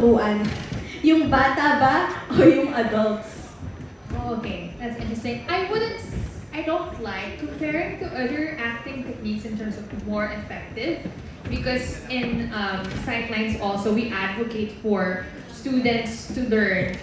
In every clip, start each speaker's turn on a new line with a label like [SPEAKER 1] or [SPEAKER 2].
[SPEAKER 1] turuan? Yung bata ba o yung adults?
[SPEAKER 2] Okay, that's interesting. I don't like comparing to other acting techniques in terms of more effective because in sidelines also we advocate for students to learn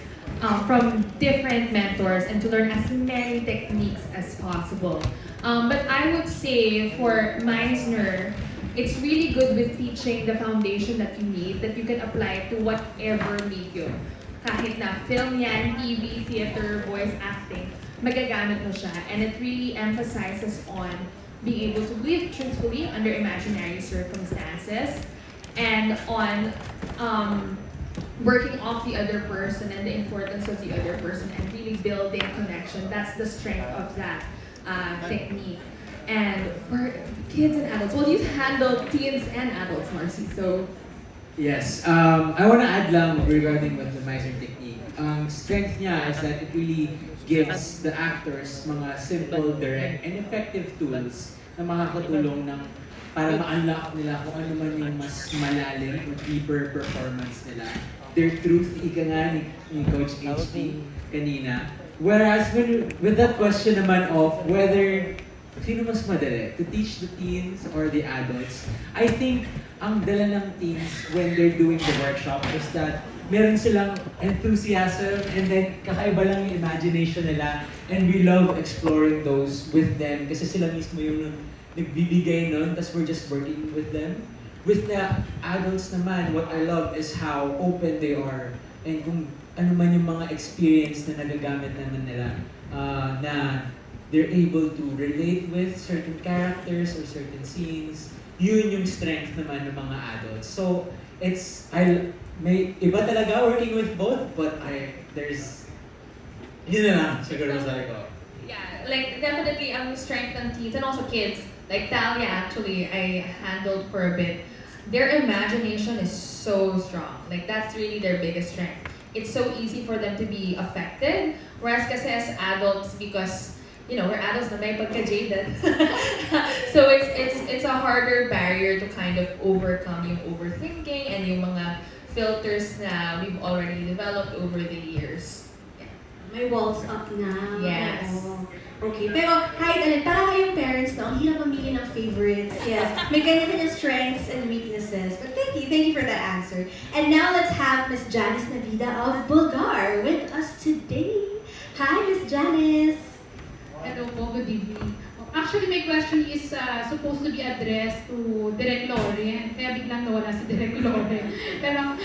[SPEAKER 2] from different mentors and to learn as many techniques as possible. But I would say for Meisner, it's really good with teaching the foundation that you need, that you can apply to whatever medium. Kahit na film yan, TV, theater, voice acting, magagamit mo siya. And it really emphasizes on being able to live truthfully under imaginary circumstances and on working off the other person and the importance of the other person and really building connection. That's the strength of that technique. And for kids and adults, well, you've handled teens and adults, Marcy, so...
[SPEAKER 3] Yes, I want to add lang regarding with the Meisner technique. Strength niya is that it really gives the actors mga simple, direct, and effective tools na makakatulong ng para ma-unlock nila kung ano man yung mas malalim o deeper performance nila. Their truth, ika nga ni Coach HD kanina. Whereas with that question naman of whether sino mas madali, to teach the teens or the adults, I think ang dala ng teens when they're doing the workshop is that meron silang enthusiasm and then kakaiba lang yung imagination nila and we love exploring those with them kasi sila mismo yung nagbibigay nun, tas we're just working with them. With the adults naman, what I love is how open they are and kung ano man yung mga experience na nagagamit naman nila na they're able to relate with certain characters or certain scenes. Yun yung strength naman ng mga adults. So, may iba talaga working with both, but there's, yun na lang, siguro sabi ko.
[SPEAKER 2] Yeah, like definitely strength on teens and also kids. Like Talia actually, I handled for a bit. Their imagination is so strong. Like that's really their biggest strength. It's so easy for them to be affected. Whereas kasi as adults, because we're adults na may pagka-jaded. So it's a harder barrier to kind of overcome yung overthinking and yung mga filters na we've already developed over the years.
[SPEAKER 1] May walls up na.
[SPEAKER 2] Yes.
[SPEAKER 1] Oo. Okay, pero kahit alin, para kayong parents na, ang hirap mamili ng favorites. Yes, may kanya-kanya strengths and weaknesses. But thank you for that answer. And now let's have Miss Janice Navida of Bulgar with us today. Hi, Miss Janice.
[SPEAKER 4] Hello po, good evening. Actually, my question is supposed to be addressed to Direk Lore, kaya biglang nawala si Direk Lore. Pero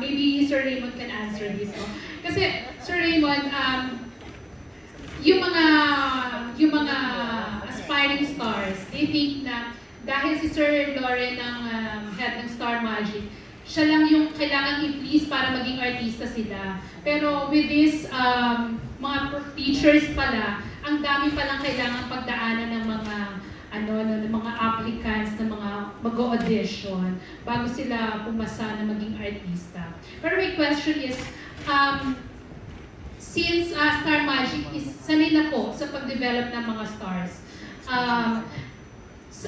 [SPEAKER 4] maybe Sir Raymond can answer this. No? Kasi, Sir Raymond, yung mga aspiring stars, they think na dahil si Sir Lore ng head ng Star Magic, siya lang yung kailangan i-please para maging artista sila. Pero with this, mga teachers pala, ang dami palang kailangan pagdaanan ng mga applicants na mga mag-audition bago sila pumasa na maging artista. Pero my question is, since Star Magic is sanay na po sa pag-develop ng mga stars,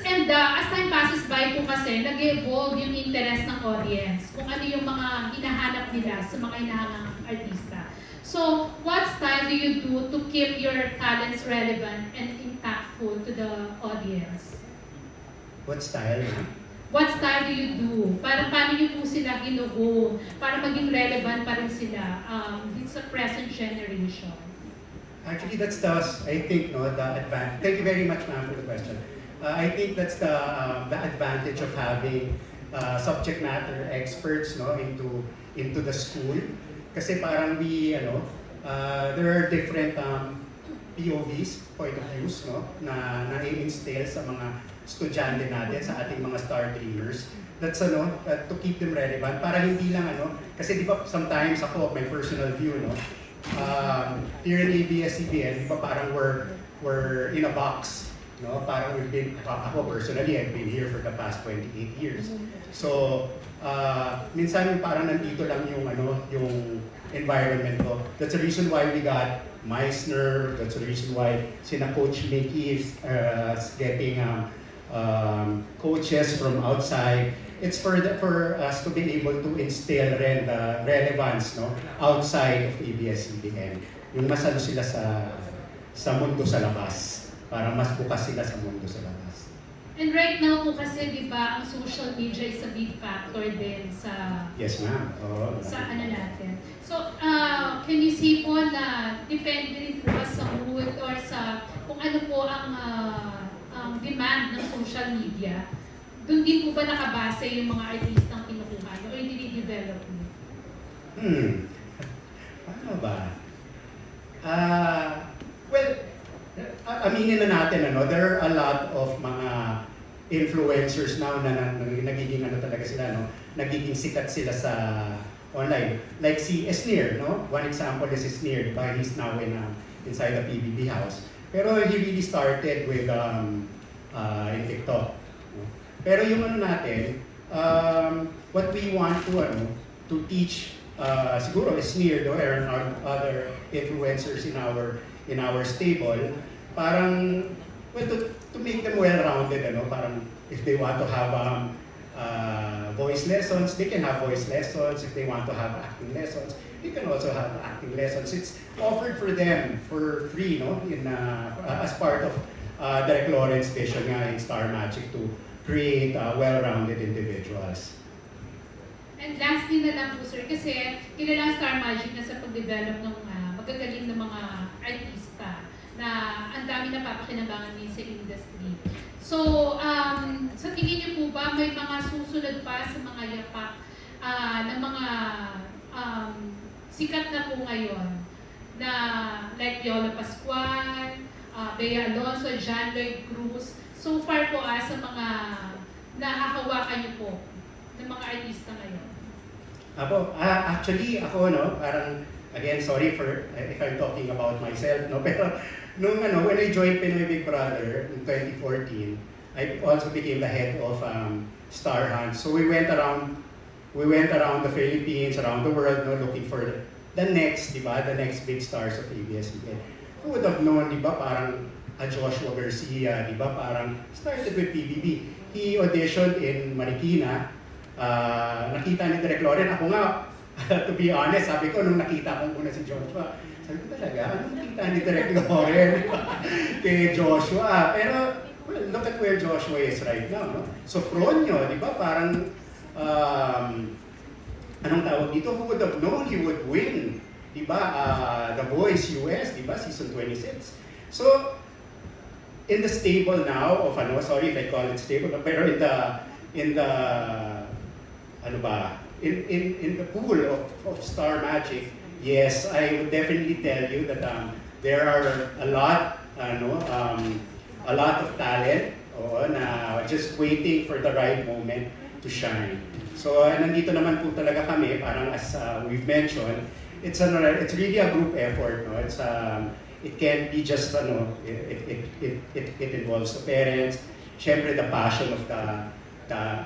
[SPEAKER 4] and as time passes by po kasi, nag-evolve yung interest ng audience kung ano yung mga hinahanap nila sa mga hinahanap artista. So, what style do you do to keep your talents relevant and impactful to the audience?
[SPEAKER 5] What style?
[SPEAKER 4] What style do you do? Paano niyo po sila ginugo para maging relevant pa rin sila sa present generation?
[SPEAKER 5] Actually, that's I think, the advantage. Thank you very much, ma'am, for the question. I think that's the advantage of having subject matter experts, into the school. Kasi parang there are different POVs, point of views, na i-instill sa mga estudyante natin, sa ating mga star dreamers. That's to keep them relevant para hindi lang kasi di ba sometimes ako, my personal view, here in ABS-CBN, di ba parang we're in a box, parang we've been, ako personally, I've been here for the past 28 years. So, minsan parang nandito lang yung environment ko. That's the reason why we got Meisner. That's the reason why sina Coach Mickey is getting coaches from outside. it's for us to be able to instill rin the relevance, no, outside of ABS-CBN. Yung mas ano sila sa mundo sa labas, para mas bukas sila sa mundo sa labas.
[SPEAKER 4] And right now po kasi, di ba, ang social media is a big factor din sa
[SPEAKER 5] Yes, ma'am. Oo.
[SPEAKER 4] sa ano natin. So, can you say po na depende rin po ba sa mood or sa kung ano po ang demand ng social media? Doon din po ba nakabase yung mga artistang kinukuha nyo o yung dinidevelop nyo?
[SPEAKER 5] Paano ba? Well, aminin na natin, ano, there are a lot of mga influencers now na nagiging ano talaga sila, no? Nagiging sikat sila sa online. Like si Esnir, no? One example is Esnir, diba? He's now inside the PBB house. Pero he really started with in TikTok. No? Pero yung ano natin, what we want to teach siguro Esnir, no? And other influencers in our stable, parang well, to make them well-rounded, ano, parang if they want to have voice lessons, they can have voice lessons. If they want to have acting lessons, they can also have acting lessons. It's offered for them for free, no, as part of Direk Lawrence vision nga in Star Magic to create well-rounded individuals.
[SPEAKER 4] And lastly na lang po, sir, kasi kilala ang Star Magic na sa pag-develop ng magagaling na mga artista na ang dami na papakinabangan din sa industry. So, sa tingin niyo po ba may mga susunod pa sa mga yapak ng mga sikat na po ngayon na like Yola Pascual, Bea Alonso, John Lloyd Cruz, so far po sa mga nahahawakan niyo po ng mga artista ngayon?
[SPEAKER 5] Actually, ako, no, parang, again, sorry for if I'm talking about myself, no, pero when I joined Pinoy Big Brother in 2014, I also became the head of Star Hunt. So we went around the Philippines, around the world, no, looking for the next, di ba, the next big stars of ABS-CBN. Who would have known, di ba, parang Joshua Garcia, di ba, parang started with PBB. He auditioned in Marikina. Nakita ni Direk Loren, ako nga, to be honest, sabi ko nung nakita ko muna si Joshua, sabi ko talaga, anong nakita ni Direk Loren kay Joshua? Pero, well, look at where Joshua is right now, no? So, Fronyo, di ba, parang, anong tawag dito, who would have known he would win? Di ba, The Voice US, di ba, season 26. So, in the stable now of sorry if I call it stable, pero in the pool of Star Magic, yes, I would definitely tell you that there are a lot of talent na just waiting for the right moment to shine. So nandito naman po talaga kami, parang as we've mentioned, it's really a group effort, no? It can't be just it involves the parents, syempre the passion of the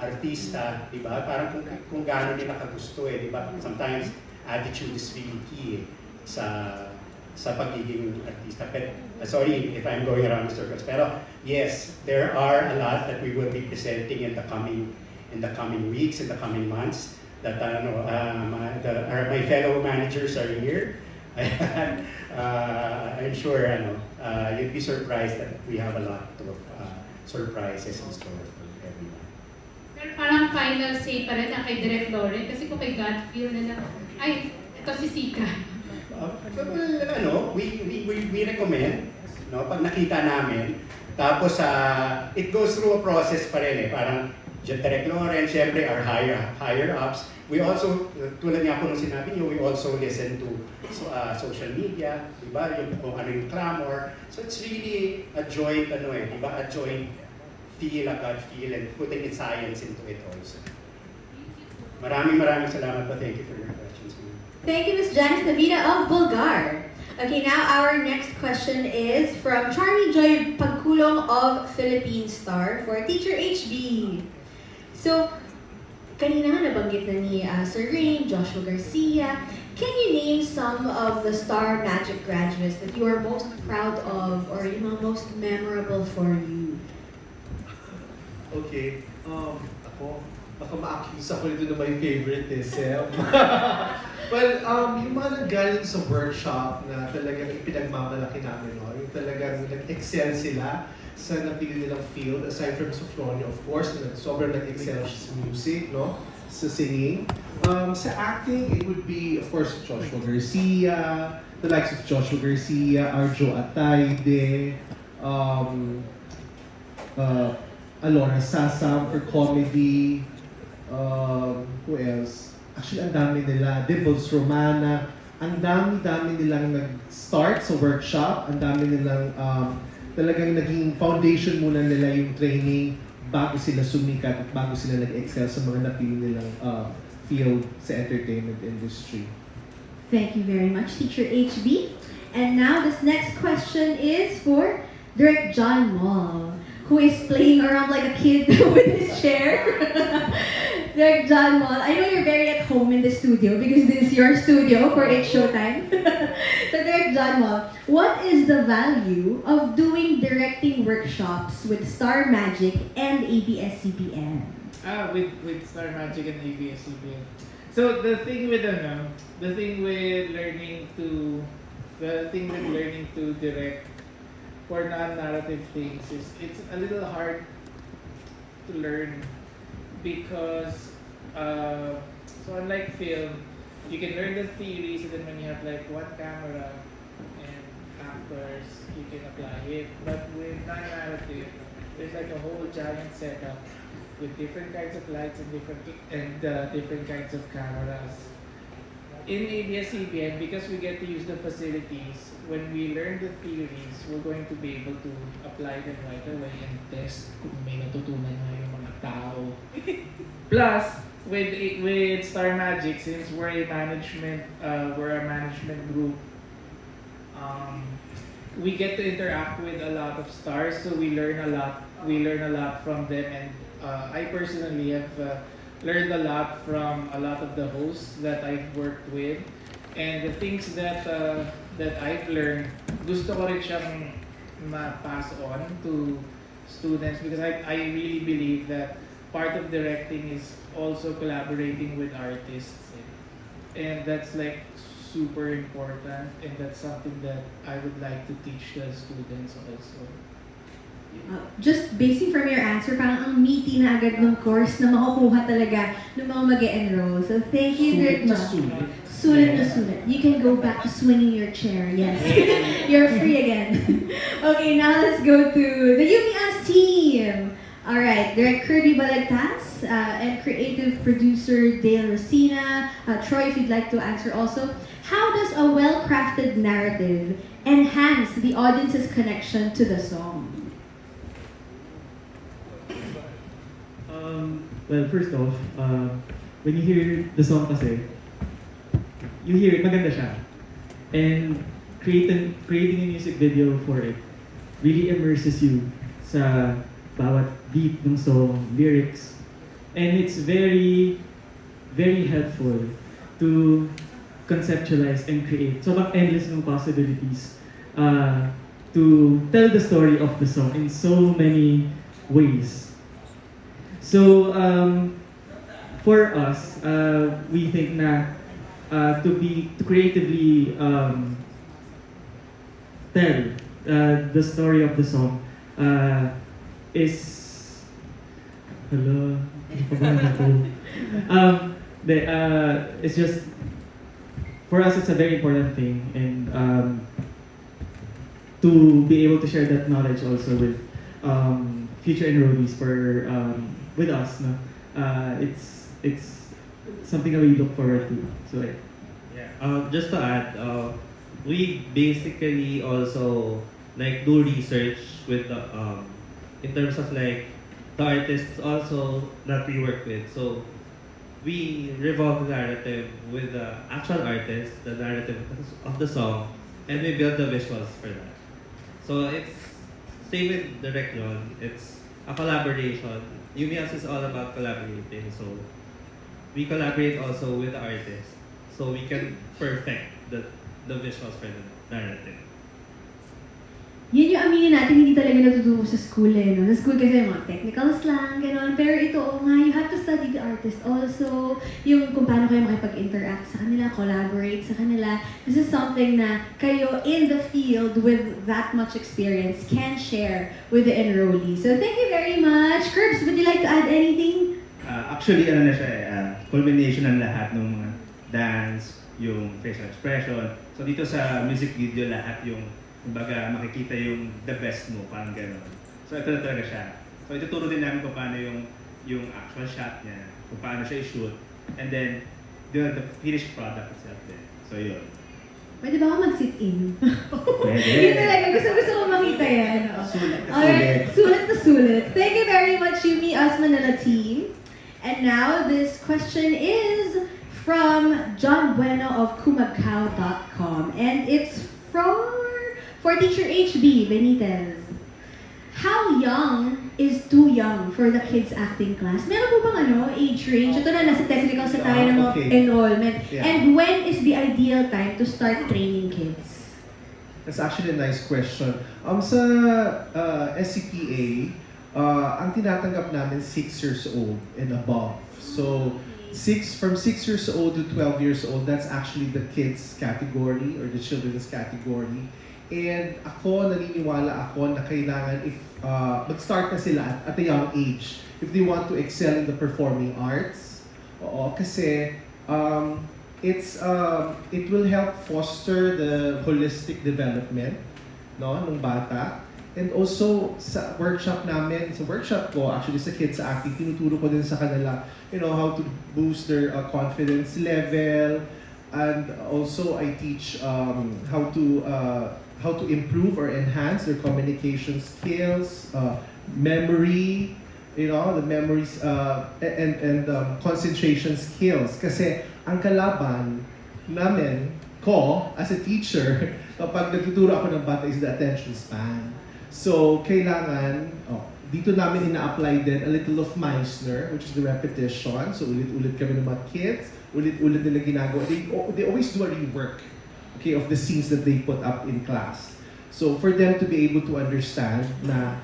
[SPEAKER 5] artista, di ba? Parang kung gaano nila kagusto, di ba? Sometimes attitude is really key sa pagiging artista. But, sorry if I'm going around in circles, pero yes, there are a lot that we will be presenting in the coming weeks, in the coming months. That my fellow managers are here. I'm sure you'd be surprised that we have a lot of surprises in store for everyone.
[SPEAKER 4] Pero parang final say pa rin na kay Direk Loren kasi kung kay God feel na lang, ay, ito si Sika.
[SPEAKER 5] We recommend, no, pag nakita namin, tapos it goes through a process pa rin parang Direk Loren, syempre our higher ups. We also, tulad nga po nung sinabi niyo, we also listen to social media, di ba? Kung ano yung clamor. So it's really a joint, di ba? A joint feel, a gut feel, and putting in science into it also. Maraming salamat po. Thank you for your questions.
[SPEAKER 1] Thank you, Ms. Janice Navida of Bulgar. Okay, now our next question is from Charmy Joy Pagkulong of Philippine Star for Teacher HB. So, kanina nga nabanggit na ni Sir Rain, Joshua Garcia. Can you name some of the Star Magic graduates that you are most proud of or most memorable for you?
[SPEAKER 6] Okay, ako, baka ma-accuse ako nito na my favoritism. Well, yung mga nanggaling sa workshop na talagang ipinagmamalaki namin, no? Yung talagang nag-excel sila sa napili nilang field, aside from Sofronia, of course, na sobrang nag-excel siya sa music, no? Sa singing. Sa acting, it would be, of course, Joshua Garcia, the likes of Joshua Garcia, Arjo Atayde, Alora Sasam for comedy, who else? Actually, ang dami nila. Dimples Romana. Ang dami-dami nilang nag-start sa workshop. Ang dami nilang talagang naging foundation muna nila yung training bago sila sumikat at bago sila nag-excel sa mga napili nilang field sa entertainment industry.
[SPEAKER 1] Thank you very much, Teacher HB. And now this next question is for Direct John Mall, who is playing around like a kid with his chair. Direct John Mall, I know you're very at home in the studio because this is your studio for It's Showtime. So Direct John Mall, what is the value of doing directing workshops with Star Magic and ABS-CBN?
[SPEAKER 7] With Star Magic and ABS-CBN. So the thing with learning to direct for non-narrative things is it's a little hard to learn because so unlike film, you can learn the theories and then when you have like one camera and actors, you can apply it. But with non-narrative, there's like a whole giant setup with different kinds of lights and different kinds of cameras. In ABS-CBN, because we get to use the facilities, when we learn the theories, we're going to be able to apply them right away and test kung may natutunan na yung mga tao. Plus, with Star Magic, since we're a management group, we get to interact with a lot of stars, so we learn a lot. We learn a lot from them, and I personally have learned a lot from a lot of the hosts that I've worked with, and the things that I've learned, gusto ko rin siyang ma-pass on to students because I really believe that part of directing is also collaborating with artists, and that's like super important, and that's something that I would like to teach the students also.
[SPEAKER 1] Just basing from your answer, parang ang meaty na agad ng course na makukuha talaga ng mga mag-e-enroll. So thank you, Direct John. Sulit na sulit. You can go back to swinging your chair. Yes. You're free again. Okay, now let's go to the Yumians team. Alright, Direct Kirby Balagtas and creative producer Dale Rosina. Troy, if you'd like to answer also. How does a well-crafted narrative enhance the audience's connection to the song?
[SPEAKER 8] Well, first off, when you hear the song kasi, you hear it, maganda siya. And creating a music video for it really immerses you sa bawat beat ng song, lyrics. And it's very, very helpful to conceptualize and create. So, endless ng possibilities to tell the story of the song in so many ways. So, for us, we think na to creatively tell the story of the song is hello. It's just for us, it's a very important thing, and to be able to share that knowledge also with future enrollees for with us, no? It's something that we look forward to. So
[SPEAKER 9] yeah. Just to add, we basically also like do research with the in terms of like the artists also that we work with. So we revolve the narrative with the actual artist, the narrative of the song, and we build the visuals for that. So it's same with Direct John. It's a collaboration. Yumians is all about collaborating. So we collaborate also with the artist, so we can perfect the visuals for the narrative.
[SPEAKER 1] Yun yung aminin natin hindi talaga natuturo sa school eh. No? Sa school kasi mga technicals lang, gano'n. Pero ito, nga, you have to study the artist also. Yung kung paano kayo makipag-interact sa kanila, collaborate sa kanila. This is something na kayo in the field with that much experience can share with the enrollees. So thank you very much. Curbs, would you like to add anything?
[SPEAKER 10] Actually, ano na siya, culmination ng lahat ng mga dance, yung facial expression. So dito sa music video, lahat yung, kumbaga, makikita yung the best mo, parang gano'n. So ito na talaga siya. So ituturo din namin kung paano yung actual shot niya, kung paano siya i-shoot, and then the finished product itself din. So yun.
[SPEAKER 1] Pwede ba ako mag-sit-in?
[SPEAKER 10] Pwede.
[SPEAKER 1] Yun talaga, gusto ko makita yan.
[SPEAKER 5] Sulat na
[SPEAKER 1] Alright, sulat na sulat. Thank you very much, Yumi Us Manila team. And now, this question is from John Bueno of kumagkao.com. And it's for teacher HB Benitez. How young is too young for the kids acting class? Meron po bang age range? Ito na, nasa technical sa tayo ng mga
[SPEAKER 6] Okay.
[SPEAKER 1] enrollment.
[SPEAKER 6] Yeah.
[SPEAKER 1] And when is the ideal time to start training kids?
[SPEAKER 6] That's actually a nice question. Sa SCPA, ang tinatanggap namin 6 years old and above. So, from 6 years old to 12 years old, that's actually the kids category or the children's category. And naniniwala ako na kailangan if mag-start na sila at a young age if they want to excel in the performing arts. Oo, kasi it will help foster the holistic development ng bata. And also sa workshop ko, actually sa kids acting, tinuturo ko din sa kanila, how to boost their confidence level. And also I teach how to improve or enhance their communication skills, memory, the memories and concentration skills. Kasi ang kalaban namin ko as a teacher kapag nagtuturo ako ng bata is the attention span. So kailangan dito namin ina-apply din a little of Meissner, which is the repetition. So ulit-ulit kami ng mga kids, ulit-ulit nila ginagawa. They always do a rework, of the scenes that they put up in class. So for them to be able to understand na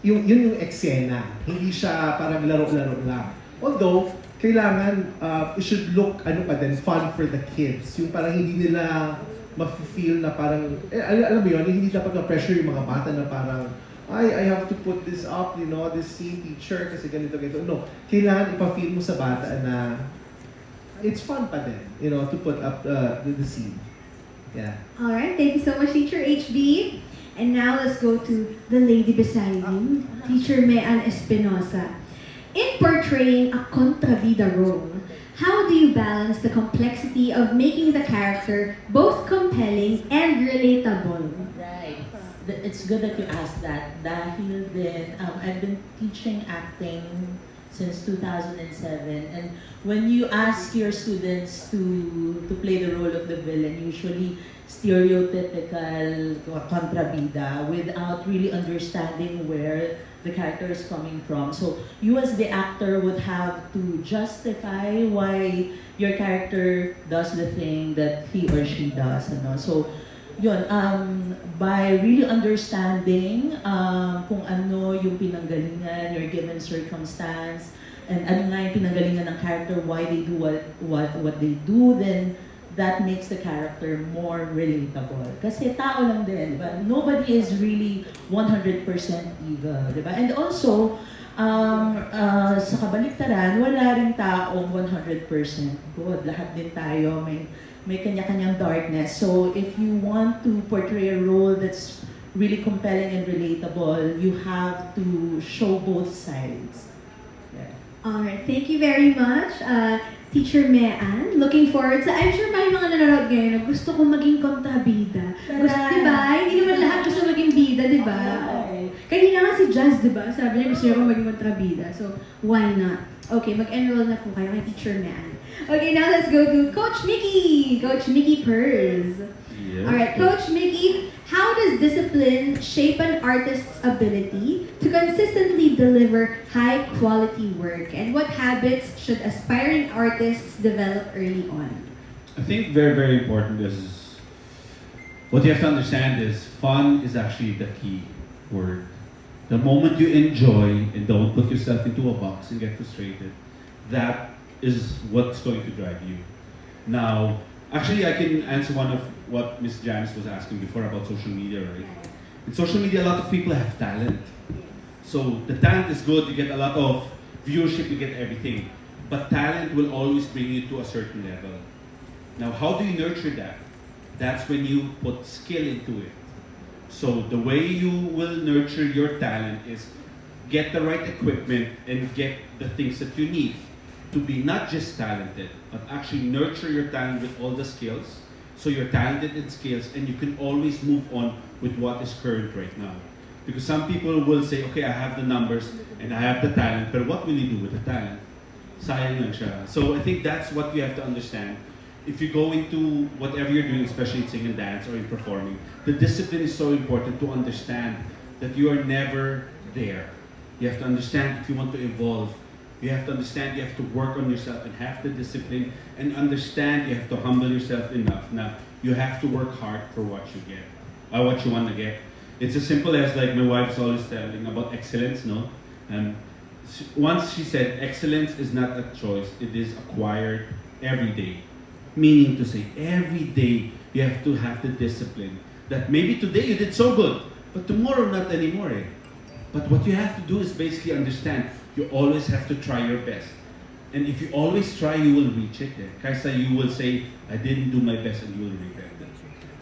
[SPEAKER 6] yun yung eksena, hindi siya parang laro-laro lang. Although kailangan it should look fun for the kids. Yung parang hindi nila ma-feel na parang alam mo yun, hindi dapat na-pressure yung mga bata na parang I have to put this up, this scene, teacher, kasi ganito. No, kailangan ipa-feel mo sa bata na it's fun pa din, to put up the scene. Yeah.
[SPEAKER 1] Alright, thank you so much, Teacher HB. And now let's go to the lady beside him, Teacher Mean Espinosa. In portraying a kontrabida role, how do you balance the complexity of making the character both compelling and relatable?
[SPEAKER 11] Right. It's good that you asked that. Dahil din, I've been teaching acting since 2007, and when you ask your students to play the role of the villain, usually stereotypical kontrabida without really understanding where the character is coming from. So you as the actor would have to justify why your character does the thing that he or she does. So yun, by really understanding kung ano yung pinanggalingan, your given circumstance, and ano nga yung pinanggalingan ng character, why they do what they do, then that makes the character more relatable. Kasi tao lang din, diba? Nobody is really 100% evil, diba? And also, sa kabaliktaran, wala rin taong 100% good. Lahat din tayo may kanya-kanyang darkness. So if you want to portray a role that's really compelling and relatable, you have to show both sides. Yeah.
[SPEAKER 1] Alright, thank you very much, Teacher Mean. Looking forward sa, I'm sure may mga nanonood ngayon na gusto kong maging kontrabida. Gusto, diba? Hindi naman lahat gusto maging bida, diba? Kanina nga si Jazz, diba? Sabi niya gusto niya maging kontrabida. So, why not? Okay, mag-enroll na po kayo kay Teacher Mean. Okay, now let's go to Coach Mickey! Coach Mickey Pers.
[SPEAKER 9] Yes.
[SPEAKER 1] Alright, Coach Mickey, how does discipline shape an artist's ability to consistently deliver high-quality work? And what habits should aspiring artists develop early on?
[SPEAKER 12] I think very, very important is what you have to understand is fun is actually the key word. The moment you enjoy and don't put yourself into a box and get frustrated, that is what's going to drive you. Now, actually, I can answer one of what Miss Janice was asking before about social media, right? In social media, a lot of people have talent. So the talent is good, you get a lot of viewership, you get everything. But talent will always bring you to a certain level. Now, how do you nurture that? That's when you put skill into it. So the way you will nurture your talent is get the right equipment and get the things that you need to be not just talented, but actually nurture your talent with all the skills. So you're talented in skills and you can always move on with what is current right now. Because some people will say, okay, I have the numbers and I have the talent, but what will you do with the talent? Sayang lang siya. So I think that's what you have to understand. If you go into whatever you're doing, especially in sing and dance or in performing, the discipline is so important to understand that you are never there. You have to understand if you want to evolve. You have to understand you have to work on yourself and have the discipline and understand you have to humble yourself enough. Now, you have to work hard for what you get, or what you want to get. It's as simple as like my wife's always telling about excellence, no? And once she said, excellence is not a choice, it is acquired every day. Meaning to say, every day you have to have the discipline that maybe today you did so good, but tomorrow not anymore. But what you have to do is basically understand you always have to try your best. And if you always try, you will reach it. Kaysa you will say, I didn't do my best, and you will regret it.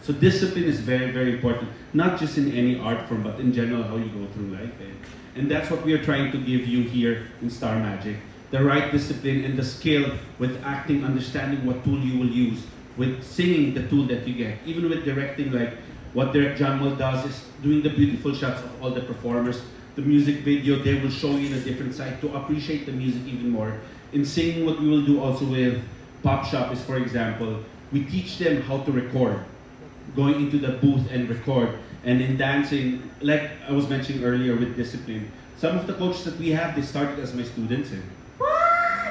[SPEAKER 12] So discipline is very, very important, not just in any art form, but in general how you go through life. And that's what we are trying to give you here in Star Magic. The right discipline and the skill with acting, understanding what tool you will use, with singing the tool that you get, even with directing, like what Derek Janwell does is doing the beautiful shots of all the performers. The music video, they will show you in a different side to appreciate the music even more. In singing, what we will do also with Pop Shop is, for example, we teach them how to record, going into the booth and record. And in dancing, like I was mentioning earlier with discipline, some of the coaches that we have, they started as my students.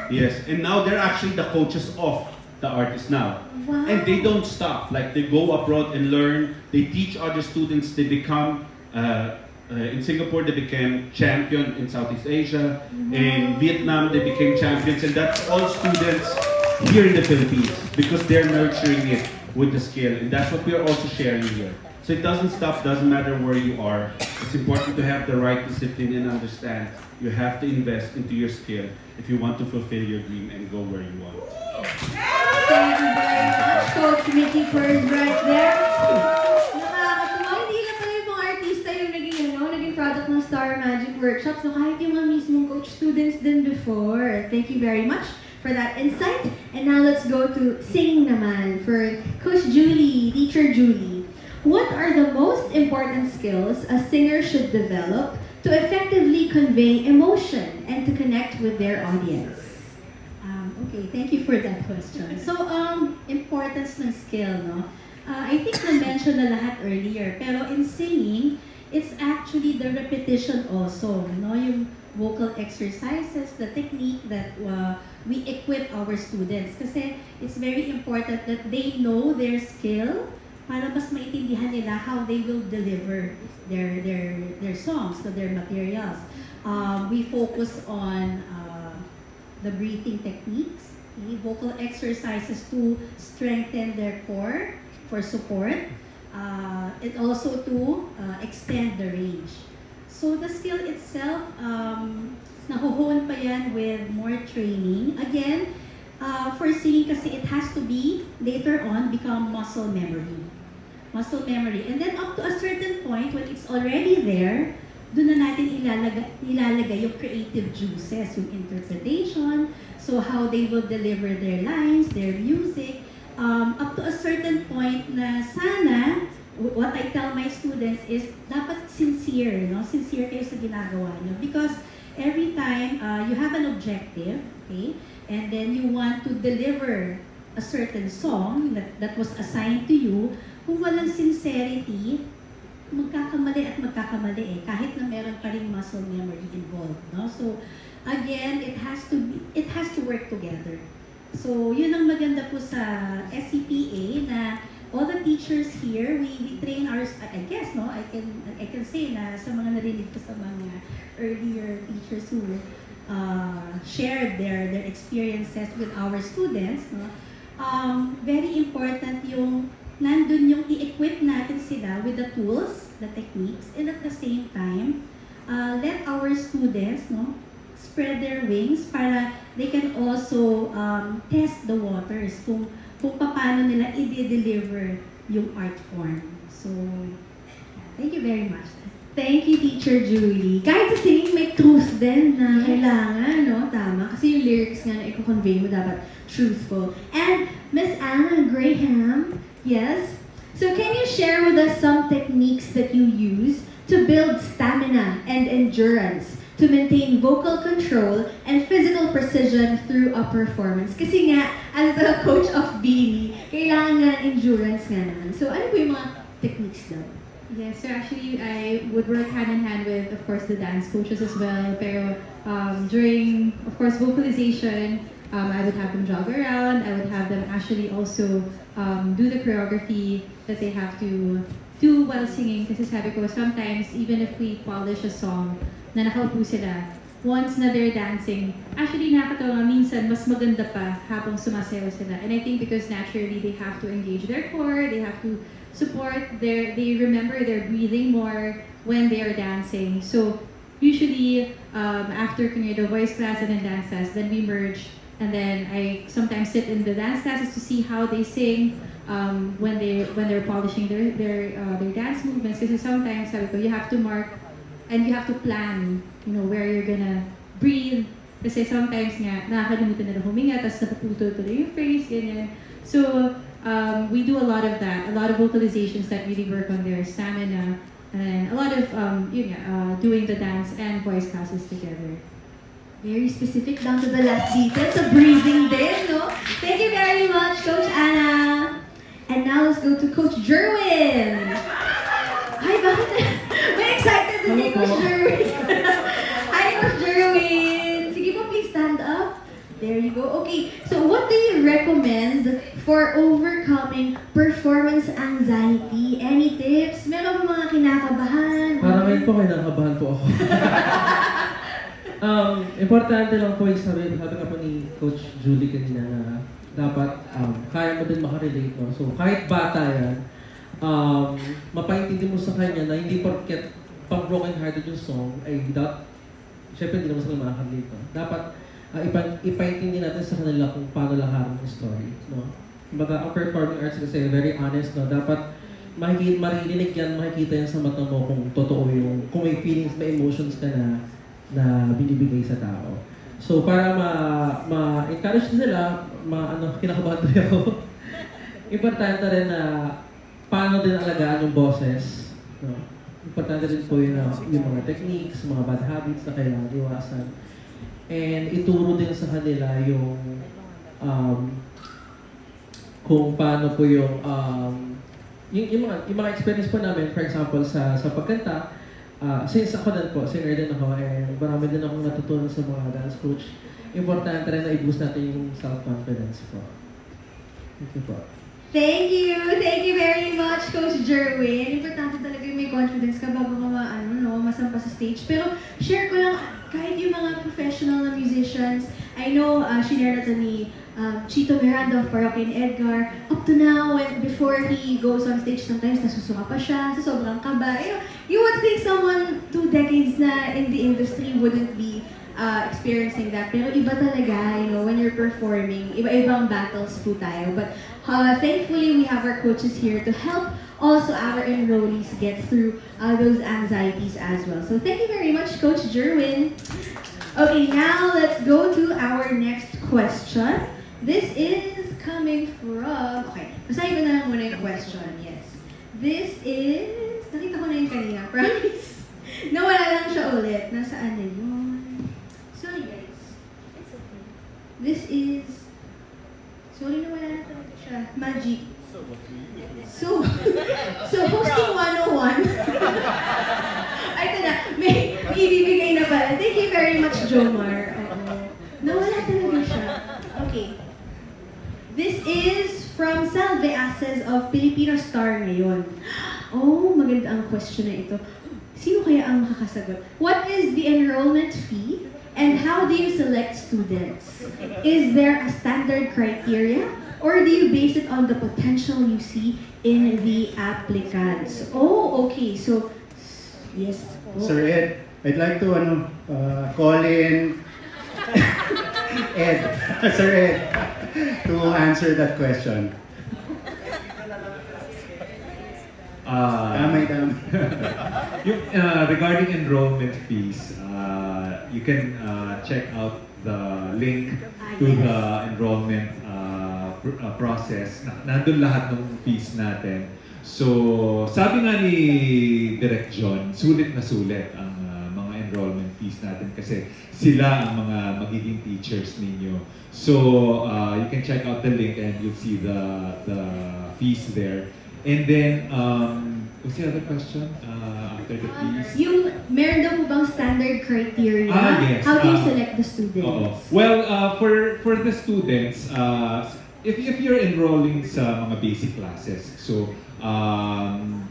[SPEAKER 12] Yes, and now they're actually the coaches of the artists now.
[SPEAKER 1] Wow.
[SPEAKER 12] And they don't stop. Like they go abroad and learn. They teach other students. They become, in Singapore, they became champion in Southeast Asia. In Vietnam, they became champions. And that's all students here in the Philippines because they're nurturing it with the skill. And that's what we are also sharing here. So it doesn't stop, doesn't matter where you are. It's important to have the right discipline and understand you have to invest into your skill if you want to fulfill your dream and go where you want.
[SPEAKER 1] Thank you very much, Coach Mickey Purse right there. Nakakatuwa, hindi lang pala yung mga artista yung naging product ng Star Magic Workshops. So kahit yung mga mismong coach students din before. Thank you very much for that insight. And now let's go to singing naman for Coach Julie, Teacher Julie. What are the most important skills a singer should develop to effectively convey emotion and to connect with their audience?
[SPEAKER 13] Okay, thank you for that question. So, importance ng skill, no? I think na-mention na lahat earlier, pero in singing, it's actually the repetition also, no? Yung vocal exercises, the technique that we equip our students. Kasi it's very important that they know their skill para mas maintindihan nila how they will deliver their songs, so their materials. We focus on the breathing techniques, vocal exercises to strengthen their core for support, and also to extend the range. So the skill itself, nahuhon pa yan with more training. Again, for singing kasi it has to be, later on, become muscle memory. Muscle memory. And then up to a certain point, when it's already there, doon na natin ilalagay yung creative juices, yung interpretation, so how they will deliver their lines, their music, up to a certain point na sana, what I tell my students is, dapat sincere, no? Sincere kayo sa ginagawa nyo. Because every time you have an objective, okay, and then you want to deliver a certain song that was assigned to you, kung walang sincerity, magkakamali at magkakamali eh, kahit na meron pa rin muscle memory involved, no? So again, it has to work together. So yun ang maganda po sa SCPA na all the teachers here, we train our, I guess, no, I can say na sa mga narinig ko sa mga earlier teachers who shared their experiences with our students, no, very important yung nandun yung i-equip natin sila with the tools, the techniques, and at the same time, let our students, no, spread their wings para they can also test the waters kung paano nila i-deliver yung art form. So, thank you very much.
[SPEAKER 1] Thank you, Teacher Julie. Kahit sa singing, may truth din na kailangan, no? Tama. Kasi yung lyrics nga na i-convey mo dapat truthful. And Miss Anna Graham, yes? So can you share with us some techniques that you use to build stamina and endurance to maintain vocal control and physical precision through a performance? Kasi nga, as the coach of Beanie, kailangan nga endurance nga naman. So ano po yung mga techniques daw?
[SPEAKER 4] Yes, so actually I would work hand in hand with, of course, the dance coaches as well. Pero during, of course, vocalization, I would have them jog around. I would have them actually also do the choreography that they have to do while singing. Kasi sabi ko, sometimes even if we polish a song na nakaupo sila, once na they're dancing, actually nakakatawa minsan mas maganda pa habang sumasayaw sila. And I think because naturally they have to engage their core, they have to support they remember their breathing more when they are dancing. So usually after the voice class and then dance class, then we merge, and then I sometimes sit in the dance classes to see how they sing when they're polishing their dance movements. Because sometimes sabi ko, you have to mark and you have to plan, where you're gonna breathe. Kasi sometimes nga nakakalimutan na huminga, tapos napuputol tuloy yung phrase, ganyan. So we do a lot of that, a lot of vocalizations that really work on their stamina, and a lot of doing the dance and voice classes together.
[SPEAKER 1] Very specific down to the last detail. So breathing din, no? Thank you very much, Coach Anna. And now let's go to Coach Jerwin. Hi, bakit? May excited din kay Coach Jerwin. Hi, Coach Jerwin. Sige po, please stand up. There you go. Okay, so what do you recommend for overcoming performance anxiety? Any tips? Meron ba mga kinakabahan?
[SPEAKER 8] Parang ngayon po, kinakabahan po ako. Importante lang po yung sabi nga po ni Coach Julie kanina na dapat kaya mo din makarelate, no? So kahit bata yan, mapaintindi mo sa kanya na hindi porket pag broken hearted yung song ay syempre hindi naman sila makakarelate, no? Dapat ipaintindi natin sa kanila kung paano laharin yung story, no? Kumbaga, ang performing arts kasi very honest, no? Dapat maririnig yan, makikita yan sa mata mo kung totoo yung, kung may feelings, may emotions ka na binibigay sa tao. So, para ma-encourage sila, kinakabahan rin ako. Importante rin na paano din alagaan yung boses, no? Importante din po yung mga techniques, mga bad habits na kailangan iwasan. And ituro din sa kanila yung kung paano po yung mga experience po namin, for example, sa pagkanta, since ako din po, singer din ako, and marami din akong natutunan sa mga dance coach, importante rin na i-boost natin yung self-confidence po. Thank you po.
[SPEAKER 1] Thank you very much, Coach Jerwin. Importante talaga yung may confidence ka bago ka masampa sa stage. Pero share ko lang, kahit yung mga professional na musicians, I know, sinare natin ni Chito Miranda of Parokya ni Edgar, up to now, before he goes on stage, sometimes nasusuka pa siya, sa sobrang kaba. You would think someone 2 decades na in the industry wouldn't be experiencing that. Pero iba talaga, when you're performing, iba-ibang battles po tayo. But thankfully, we have our coaches here to help also our enrollees get through those anxieties as well. So thank you very much, Coach Jerwin. Okay, now let's go to our next question. This is coming from... Okay, basahin ko na lang muna yung question. Yes. This is... Nakita ko na yung kanina, promise. Nawala lang siya ulit. Nasaan na yun? Sorry, guys. It's okay. This is... Sorry, nawala na talaga siya. Magic. So hosting 101. Ay, ito na. May ibibigay na pala. Thank you very much, Jomar. Nawala talaga siya. Okay. This is from Sal Veases of Filipino Star ngayon? Oh, maganda ang question na ito. Sino kaya ang makakasagot? What is the enrollment fee? And how do you select students? Is there a standard criteria? Or do you base it on the potential you see in the applicants? Oh, okay. So, yes.
[SPEAKER 5] Sir Ed, I'd like to call in Ed, Sir Ed, to answer that question.
[SPEAKER 14] Yung, regarding enrollment fees, you can check out the link to the enrollment process. Nandun lahat ng fees natin. So, sabi nga ni Direk John, sulit na sulit ang mga enrollment fees natin kasi sila ang mga magiging teachers ninyo. So, you can check out the link and you'll see the fees there. And then, what's the other question after the fees?
[SPEAKER 1] Yung meron daw po bang standard criteria?
[SPEAKER 14] Yes.
[SPEAKER 1] How do you select the students?
[SPEAKER 14] Oo. Well, for the students, if you're enrolling sa mga basic classes, so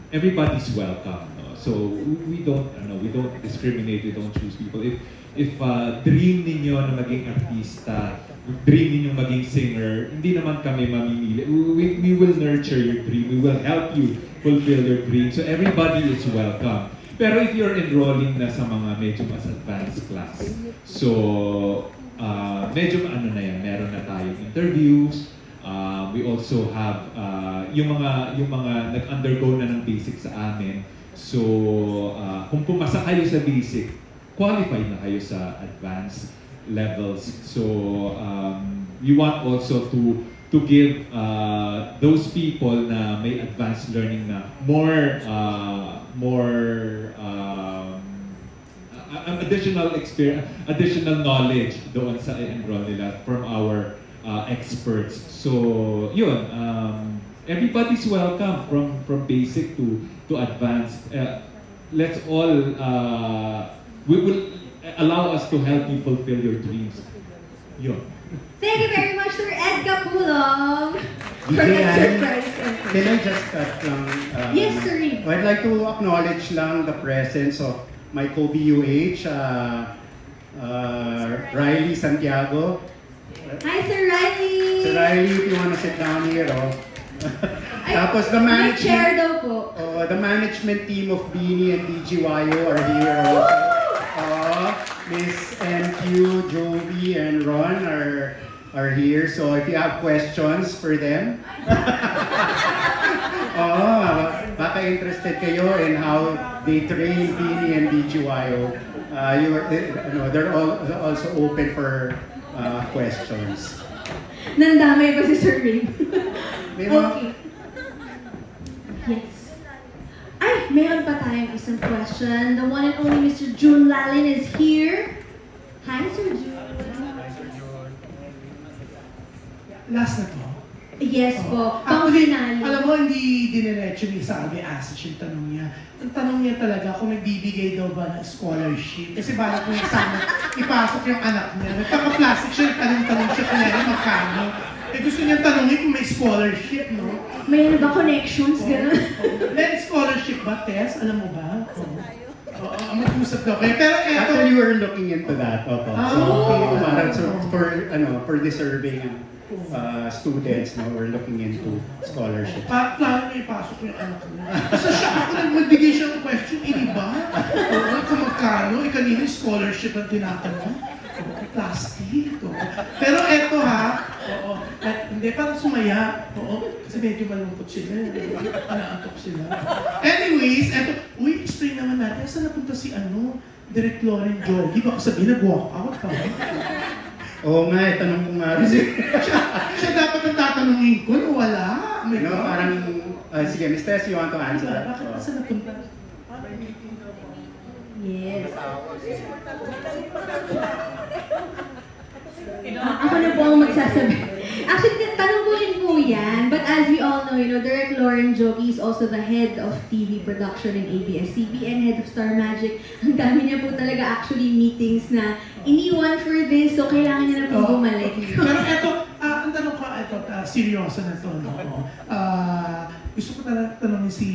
[SPEAKER 14] everybody's welcome. No? So we don't discriminate, we don't choose people. If dream ninyo na maging artista, dream ninyo maging singer, hindi naman kami mamimili. We will nurture your dream. We will help you fulfill your dream. So everybody is welcome. Pero if you're enrolling na sa mga medyo mas advanced class, so medyo ano na yan, meron na tayong interviews. We also have yung mga nag-undergo na ng basic sa amin. So kung pumasa kayo sa basic, qualified na kayo sa advanced levels. So we want also to give those people na may advanced learning na more additional experience, additional knowledge doon sa enroll nila from our experts. So yun, everybody's welcome from basic to advanced. Let's all we will allow us to help you fulfill your dreams. Yun.
[SPEAKER 1] Thank you very much, Sir Ed Capulong, for
[SPEAKER 5] DJ
[SPEAKER 1] that
[SPEAKER 5] Ann,
[SPEAKER 1] surprise.
[SPEAKER 5] can I just cut lang?
[SPEAKER 1] Yes, sir.
[SPEAKER 5] I'd like to acknowledge lang the presence of my co-BUH, Riley Santiago.
[SPEAKER 1] Hi, Sir Riley!
[SPEAKER 5] Sir Riley, if you want to sit down here, Tapos the
[SPEAKER 1] May chair
[SPEAKER 5] management,
[SPEAKER 1] daw po.
[SPEAKER 5] the management team of Beanie and DGYO are here. Miss NQ, Jovi, and Ron are here. So if you have questions for them, baka interested kayo in how they train Beanie and DGYO. They're also open for questions.
[SPEAKER 1] Nandamay pa si Sir Ray. Okay. Yes. Ay, meron pa tayong isang question. The one and only Mr. June Lalin is here. Hi, Sir June.
[SPEAKER 15] Last na to?
[SPEAKER 1] Yes po.
[SPEAKER 15] Actually,
[SPEAKER 1] Pang-finale.
[SPEAKER 15] alam mo, hindi diniretso ni Salve Asich yung tanong niya. Ang tanong niya talaga kung nagbibigay daw ba ng scholarship. Kasi balak mo yung sana ipasok yung anak niya. Nagkaka-plastic siya, tanong siya kanya rin magkano. Gusto niya tanongin kung may scholarship, no?
[SPEAKER 1] May ano ba connections, gano'n?
[SPEAKER 15] May scholarship ba, Tess? Alam mo ba? Mag-usap daw kayo. Pero eto...
[SPEAKER 5] Actually, we're looking into that. For deserving students, we're looking into scholarship.
[SPEAKER 15] Plano niya ipasok yung anak niya. Kasi siya ako nagbigay siya ng question, ba? Kung magkano, kanina scholarship ang tinatanong. Plastic. Pero eto hindi, parang sumaya. Kasi medyo malungkot sila. Naantok sila. Anyways, eto, explain naman natin. Saan napunta si Direk Lauren Jogi? Baka sabihin, nag-walk out ka.
[SPEAKER 5] Oo nga, tanong ko nga rin.
[SPEAKER 15] Siya dapat ang tatanungin ko, no? Wala.
[SPEAKER 5] Parang, sige, Ms. Tess, you want to answer that?
[SPEAKER 15] Bakit saan napunta?
[SPEAKER 1] Yes. Ako na po ang magsasabi. Actually, tanong ko rin po yan. But as we all know, Direk Lauren Jogi is also the head of TV production in ABS-CBN, head of Star Magic. Ang dami niya po talaga actually meetings na iniwan for this, so kailangan niya na po bumalik.
[SPEAKER 15] Pero eto, ang tanong ko, seryoso na to, no? gusto ko tanongin si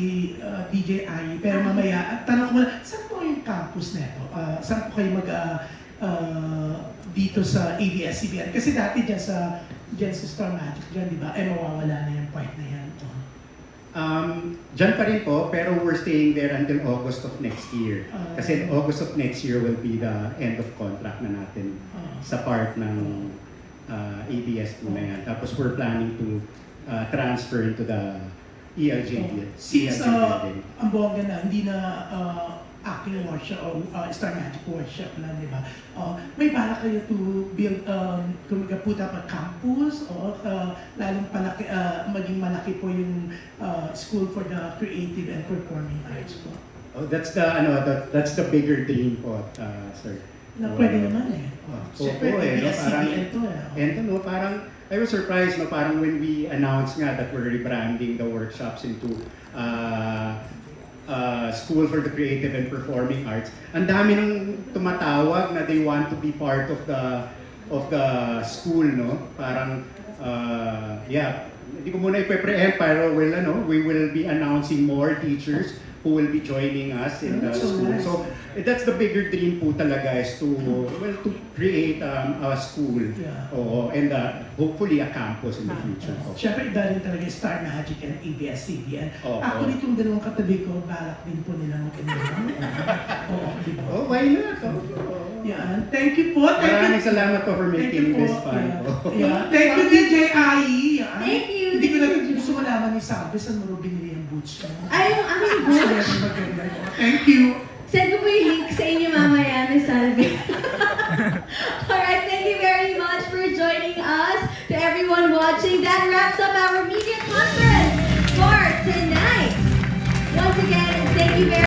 [SPEAKER 15] DJ Ai, pero mamaya, tanong ko muna, saan po yung campus neto? Saan po kayo dito sa ABS-CBN? Kasi dati dyan sa Star Magic, dyan, di ba? Mawawala na yung part na yan.
[SPEAKER 5] Dyan pa rin po, pero we're staying there until August of next year. Kasi August of next year will be the end of contract na natin sa part ng ABS po na yan. Tapos we're planning to transfer into the ELJ.
[SPEAKER 15] Since
[SPEAKER 5] ELJ building.
[SPEAKER 15] ang bongga na, hindi na acting workshop o Star Magic workshop na, di ba? May balak kayo to build, kumaga put up a campus o lalong palaki, maging malaki po yung school for the creative and performing arts po?
[SPEAKER 5] Oh, that's the bigger dream po, sir.
[SPEAKER 15] Na pwede naman eh.
[SPEAKER 5] Siyempre, parang I was surprised, no, parang when we announced nga that we're rebranding the workshops into School for the Creative and Performing Arts, ang dami nang tumatawag na they want to be part of the school, no? Parang, hindi ko muna ipe-preempt, pero we will be announcing more teachers who will be joining us in the school. So that's the bigger dream po talaga, is to create a school and hopefully a campus in the future.
[SPEAKER 15] Siyempre, iba rin talaga Star Magic and ABS-CBN. Ako nitong dalawang katabi ko, balak din po nila mag-enroll. Di ba?
[SPEAKER 5] Why not?
[SPEAKER 15] Yan. Thank you po.
[SPEAKER 5] Maraming salamat po for making this fun.
[SPEAKER 15] Thank you, DJ Ai.
[SPEAKER 1] Thank you.
[SPEAKER 15] Hindi ko na gusto malaman ni Sabi, saan mo binili ang boots mo?
[SPEAKER 1] Ay, yung aking boots.
[SPEAKER 15] Thank you.
[SPEAKER 1] Send ko po yung link sa inyo mamaya, Miss Salve. Alright, thank you very much for joining us. To everyone watching, that wraps up our media conference for tonight. Once again, thank you very